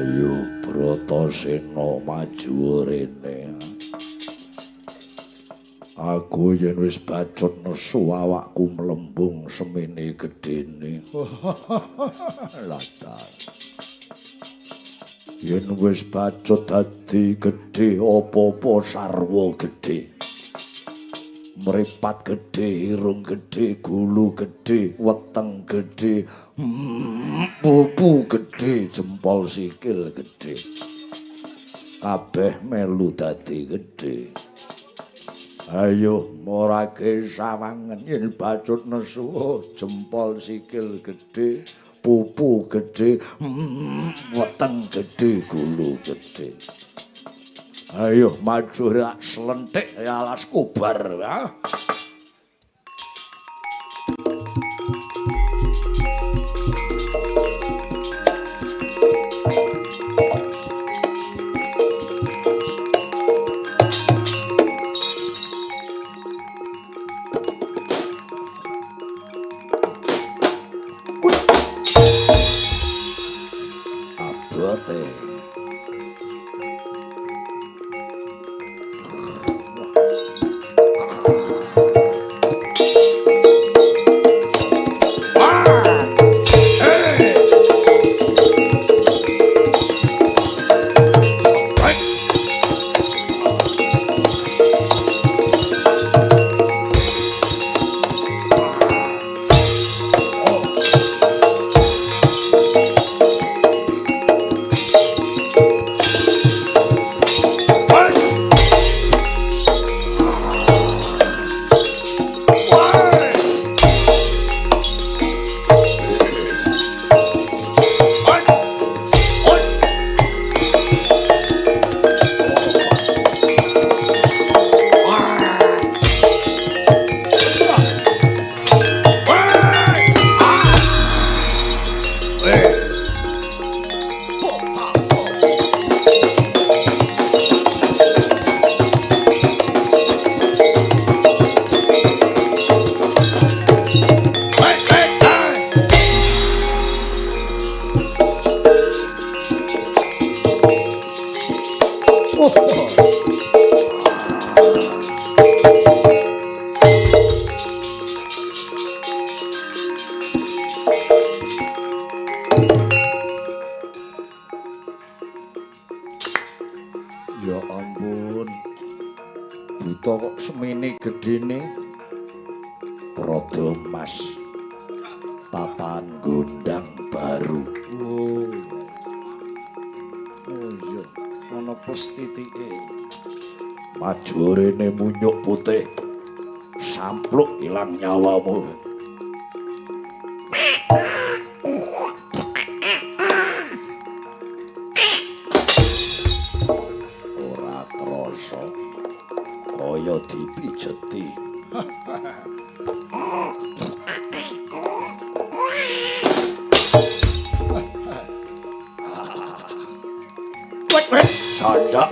Ayo Bratasena maju rene. Aku yen wis bacot nesu awakku mlembung semene gedene. Latar. Yen wis bacot dadi gedhe apa-apa sarwa gedhe. Mripat gedhe, irung gedhe, gulu gedhe, weteng gedhe, pupu gedhe, jempol sikil gedhe. Kabeh melu dadi gedhe. Ayo morake sawangen yen bacut nesu jempol sikil gedhe, pupu gedhe, weteng gedhe, gulu gedhe. Ayo maju rak slentik ya alas kubar ya. Abote. Ya ampun. Buta kok semene gedene. Prada Mas. Tatan gondang baru. Oh iya, ana plestitike. Maju rene munyuk putih. Sampluk ilang nyawamu. Ora krasa kaya dipijeti. Canda.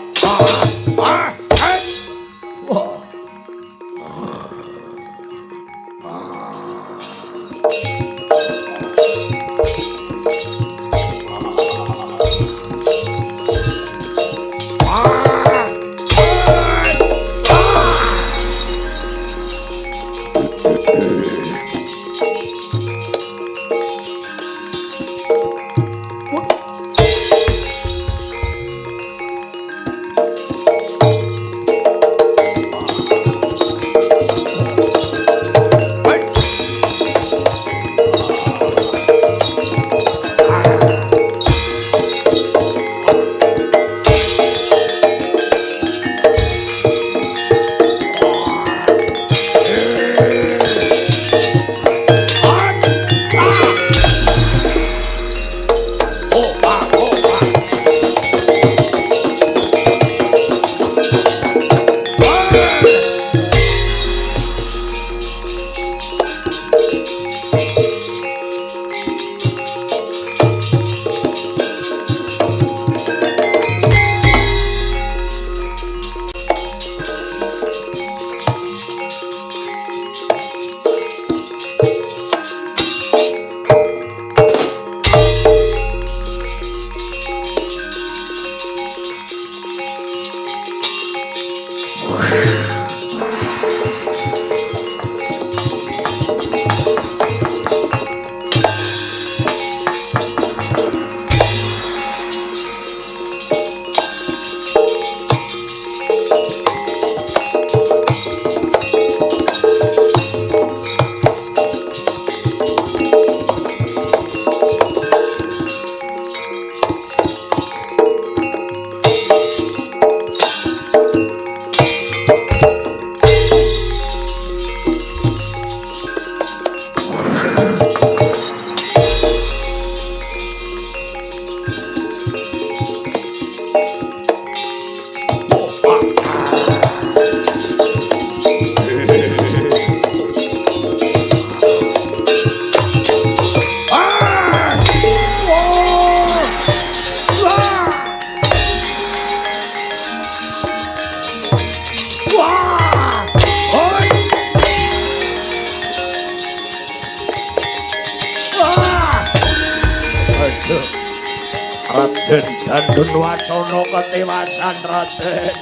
Raden Dandun Wacana ketewasan Raden.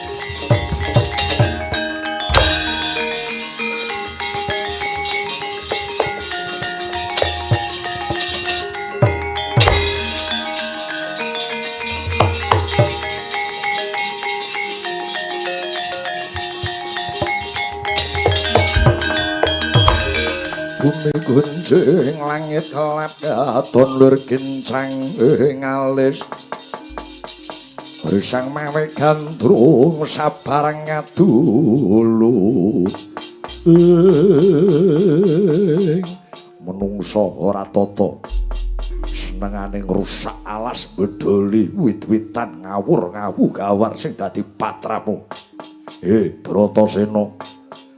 Bumi gunjing langit kelap katon lur kincang ngalis Sang mawe gandrung sabarang ngadulu menungso ora tata senengane ngrusak alas bedoli wit-witan ngawur-ngawu gawar sing dadi patramu Bratasena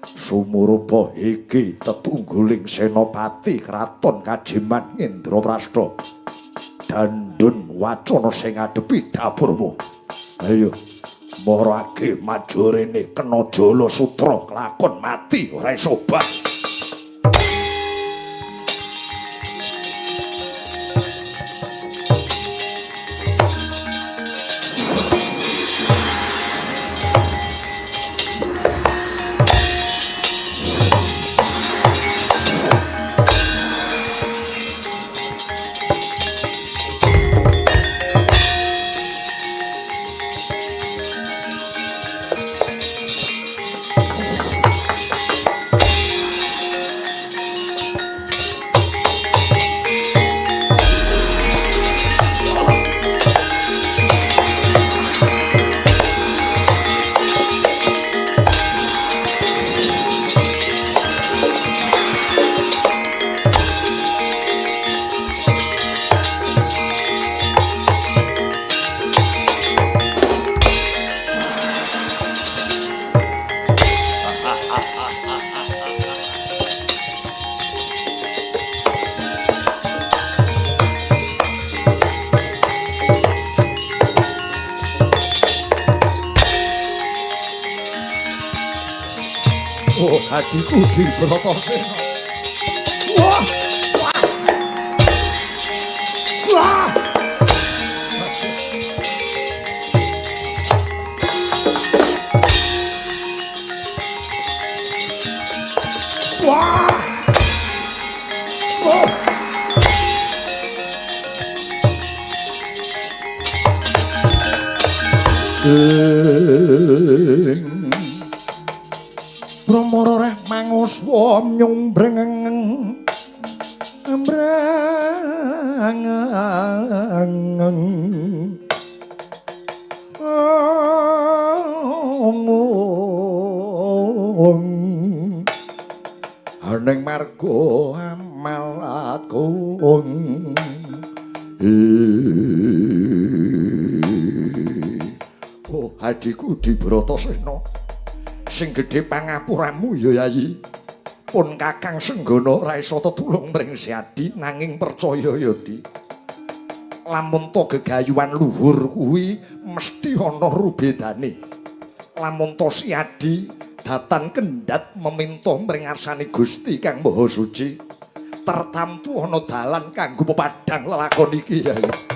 sumurupa iki tetungguling senopati kraton Kajiman Indraprastha Dandun Wacana sing ngadepi dapurmu ayo marake maju rene kena jala sutra kelakon mati ora iso obah Adiku di Bratasena. Wah! Wah! Wah! Wah! Pramara reh manguswa nyumbreng ambrang aning marga amalatku oh adiku di Bratasena sing gedhe pangapuramu ya Yayi pun Kakang Senggana ora isa tetulung mring Siadi nanging percaya ya Di lamun to gegayuhan luhur kuwi mesti ana rubedane lamun to Siadi datan kendhat meminta mring ngarsane Gusti Kang Maha Suci tertamtu ana dalan kanggo pepadhang lelakon iki Yayi.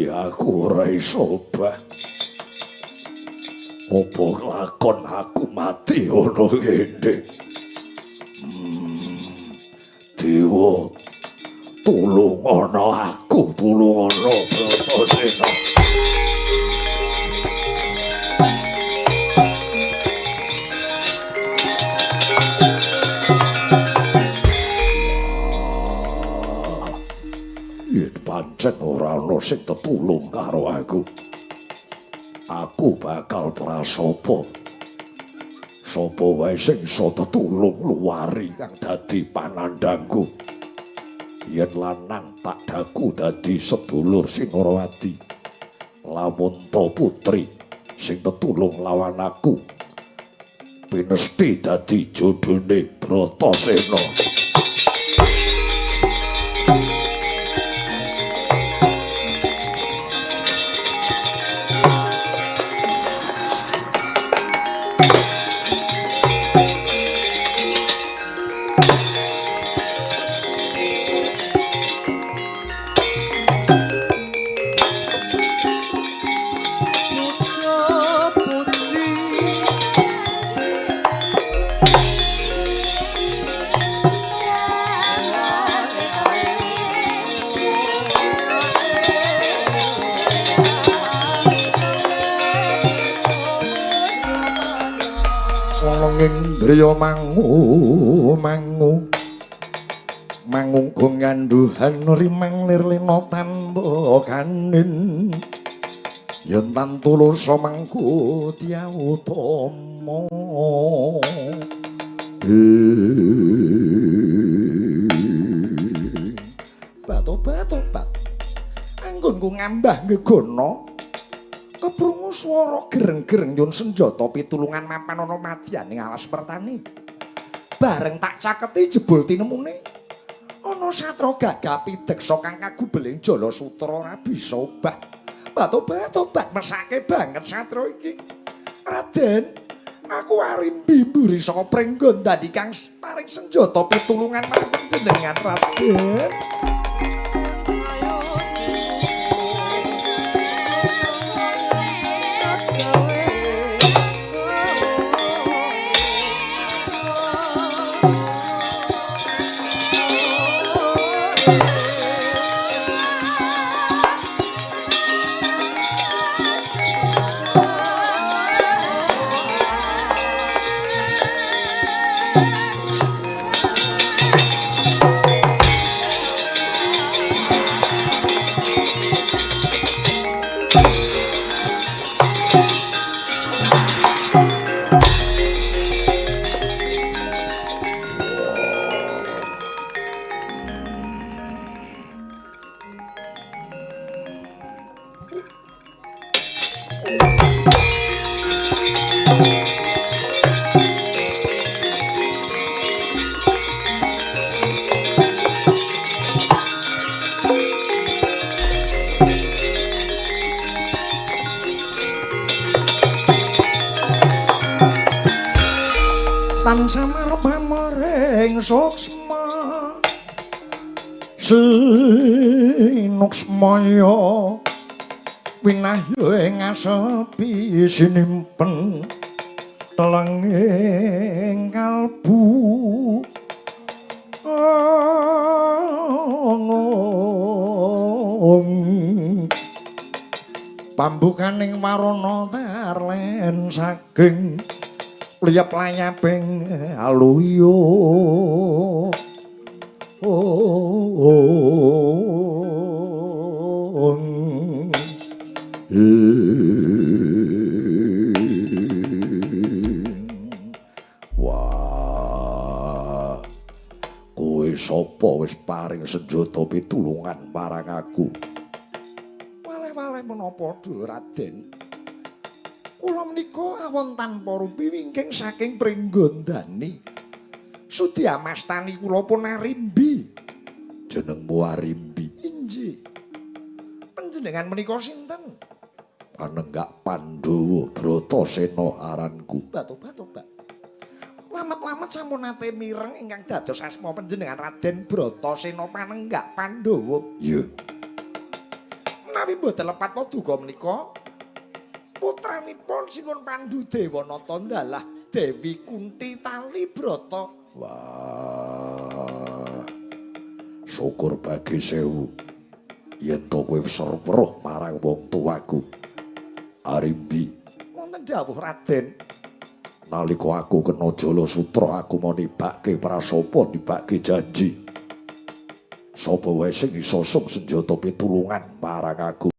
Aku ora iso obah. Apa lakon aku mati ana kene. Dewa tulung ana aku, tulung ana Bratasena. Yen pancen senajan ora ana sing tetulung karo aku. Aku bakal prasopo. Sapa wae sing iso tetulung luwari kang dadi panandangku. Yen lanang tak daku dadi sedulur Sinorawati. Lamun to putri sing tetulung lawan aku. Pinesti dadi jodhone Bratasena. Indriya mangu ngandhuhan rimang lirlena tandha kanin yen tantulasa mangku tiyautama bat anggonku ngambah gegono keprungu swara gereng-gereng nyun senjata pitulungan mapan ana madyaning alas pertani. Bareng tak caketi jebul tinemune ana satra gagah pideksa kang kagubeling jala sutra ora bisa obah. Bat mesake banget satra iki. Raden, aku arimbi mburi saka prenggon dadi kang paring senjata pitulungan marang panjenengan Raden. Tansah marmaring suksma sinuksmaya winahya ing asepi sinimpen telenging kalbu pambukaning warana tarlen saking liyap layaping aluya wah kowe sapa wis paring senjata pitulungan marang aku waleh-waleh menapa Raden. Kula menika awon tanpa rupi wingking saking Pringgondani. Sudyamastani kula pun Arimbi. Jenengmu Arimbi. Injih. Panjenengan menika sinten? Panenggak Pandhawa Bratasena aranku. Tobat. Lamet-lamet sampun nate mireng ingkang dados asma panjenengan Raden Bratasena Panenggak Pandhawa. Iya. Menawi mboten lepat paduka menika putranipun Singun Pandhudewa Nata ndalah Dewi Kunti Talibrata. Wah. Syukur bagi sewu. Yen to kowe weruh marang wong tuaku. Arimbi. Wonten dawuh Raden. Nalika aku kena jala sutra aku mau nibake prasapa nibake janji. Sapa wae sing isa sung senjata pitulungan marang aku.